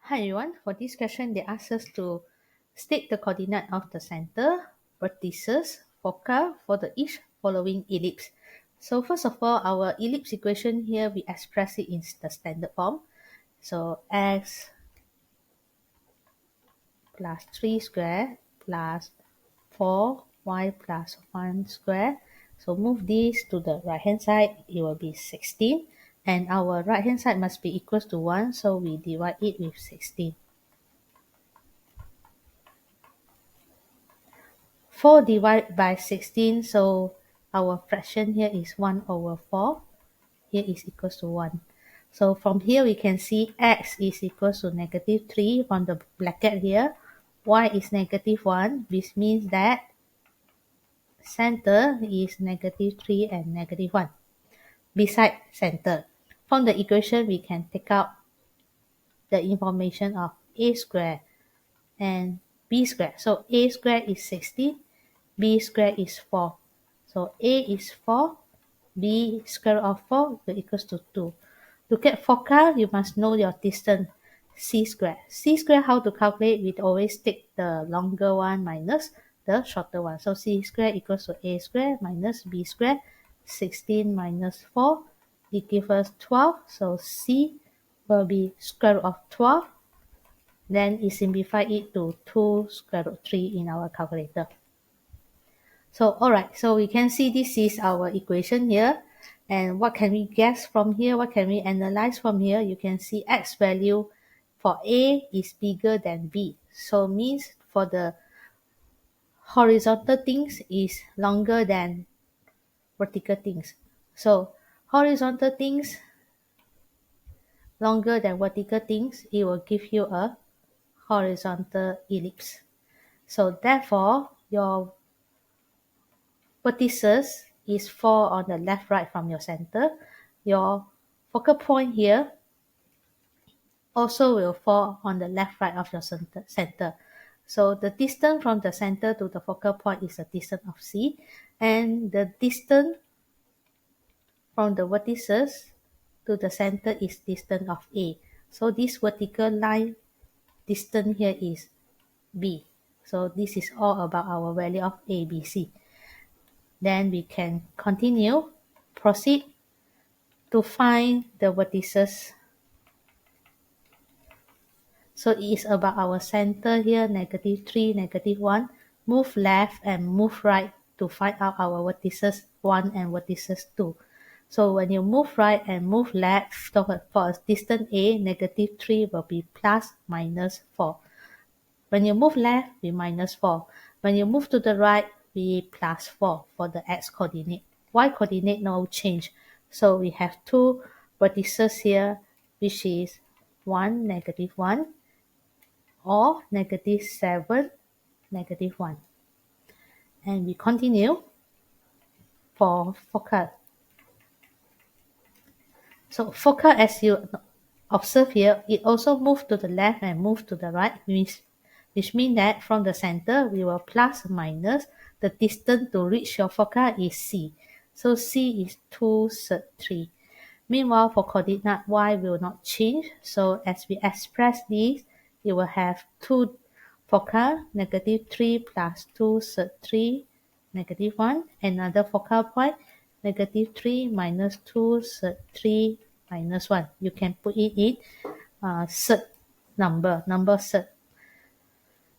Hi everyone, for this question they ask us to state the coordinate of the center, vertices, foci for the each following ellipse. So first of all, our ellipse equation here, we express it in the standard form. So x plus 3 square plus 4y plus 1 square. So move this to the right hand side, it will be 16. And our right hand side must be equals to 1, so we divide it with 16. 4 divided by 16, so our fraction here is 1 over 4. Here is equals to 1. So from here we can see x is equals to negative 3 from the bracket here. Y is negative 1, which means that center is negative 3 and negative 1. Beside center. From the equation we can take out the information of a square and b square. So a square is 16, b square is 4. So a is 4, b square root of 4 will equals to 2. To get foci, you must know your distance, c square. C square, how to calculate? We always take the longer one minus the shorter one. So c square equals to a square minus b square. 16 minus 4, it gives us 12. So c will be square root of 12. Then it simplify it to 2 square root 3 in our calculator. So alright, so we can see this is our equation here. And what can we guess from here? What can we analyze from here? You can see x value for A is bigger than B. So means for the horizontal things is longer than vertical things. So horizontal things longer than vertical things, it will give you a horizontal ellipse. So therefore, your vertices is 4 on the left right from your center. Your focal point here also will fall on the left right of your center. So the distance from the center to the focal point is the distance of C, and the distance from the vertices to the center is distance of A. So this vertical line distance here is B. So this is all about our value of A, B, C. Then we can proceed to find the vertices. So it is about our center here, negative 3, negative 1. Move left and move right to find out our vertices 1 and vertices 2. So when you move right and move left, for distance A, negative 3 will be plus minus 4. When you move left, we minus 4. When you move to the right, we plus 4 for the x coordinate. Y coordinate no change. So we have two vertices here, which is 1, negative 1, or negative 7, negative 1. And we continue for foci. So foci, as you observe here, it also moves to the left and moves to the right, which means that from the center, we will plus minus the distance to reach your foci is C. So C is 2 third 3. Meanwhile, for coordinate y will not change. So as we express this, you will have 2 foci, negative 3 plus 2 third 3, negative 1. Another focal point, negative 3 minus 2 third 3 minus 1. You can put it in third number third.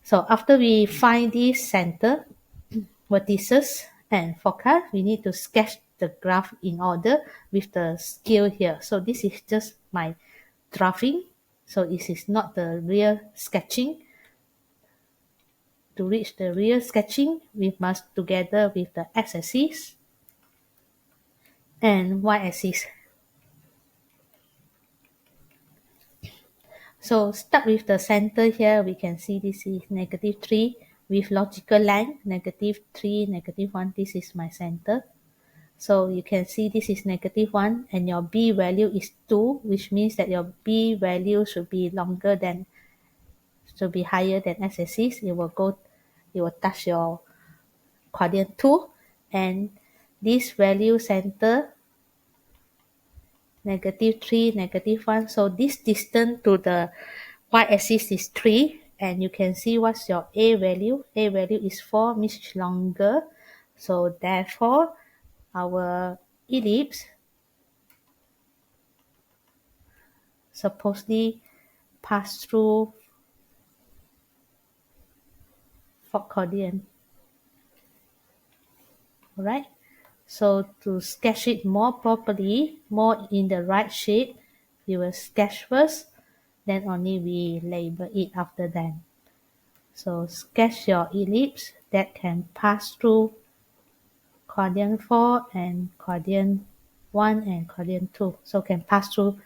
So after we find this center, vertices, and foci, we need to sketch the graph in order with the scale here. So this is just my drafting. So this is not the real sketching. To reach the real sketching, we must together with the x-axis and y-axis. So start with the center here. We can see this is negative 3 with logical length, negative 3, negative 1. This is my center. So you can see this is negative 1 and your B value is 2, which means that your B value should be higher than x-axis. It will touch your quadrant 2, and this value center negative 3, negative 1. So this distance to the y-axis is 3, and you can see what's your A value. A value is 4, means it's longer. So therefore, our ellipse supposedly pass through Foucauldian. Alright, so to sketch it more properly, more in the right shape, we will sketch first, then only we label it after that. So sketch your ellipse that can pass through quadrant 4 and quadrant 1 and quadrant 2. So can pass through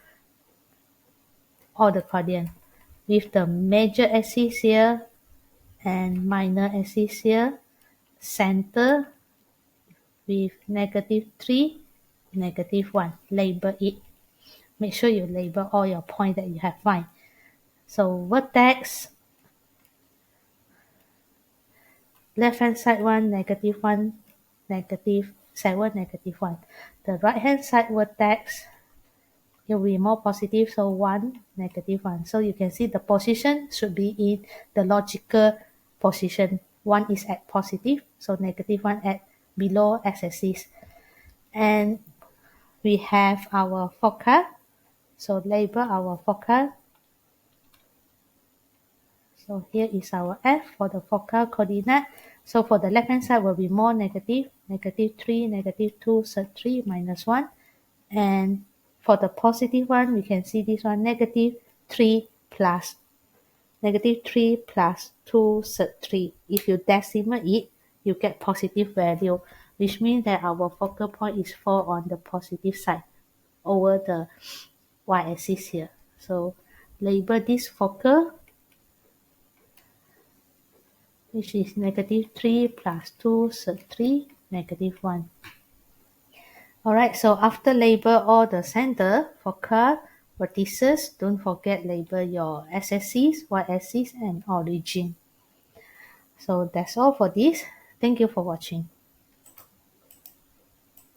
all the quadrants with the major axis here and minor axis here, center with -3, -1. Label it. Make sure you label all your points that you have find. So vertex, left hand side one, -1, -7, -1. The right hand side vertex, it will be more positive, so 1, -1. So you can see the position should be in the logical position. 1 is at positive, so -1 at below x-axis. And we have our foci, so label our foci. So here is our F for the focal coordinate. So for the left hand side will be more negative, -3, -2, -3, -1. And for the positive one, we can see this one, -3 plus -3 plus 2 3. If you decimal it, you get positive value, which means that our focal point is fall on the positive side over the y-axis here. So label this focal, which is -3 plus 2 3, -1. Alright, so after label all the center, focal, vertices, don't forget label your x-axis, y-axis, and origin. So that's all for this. Thank you for watching.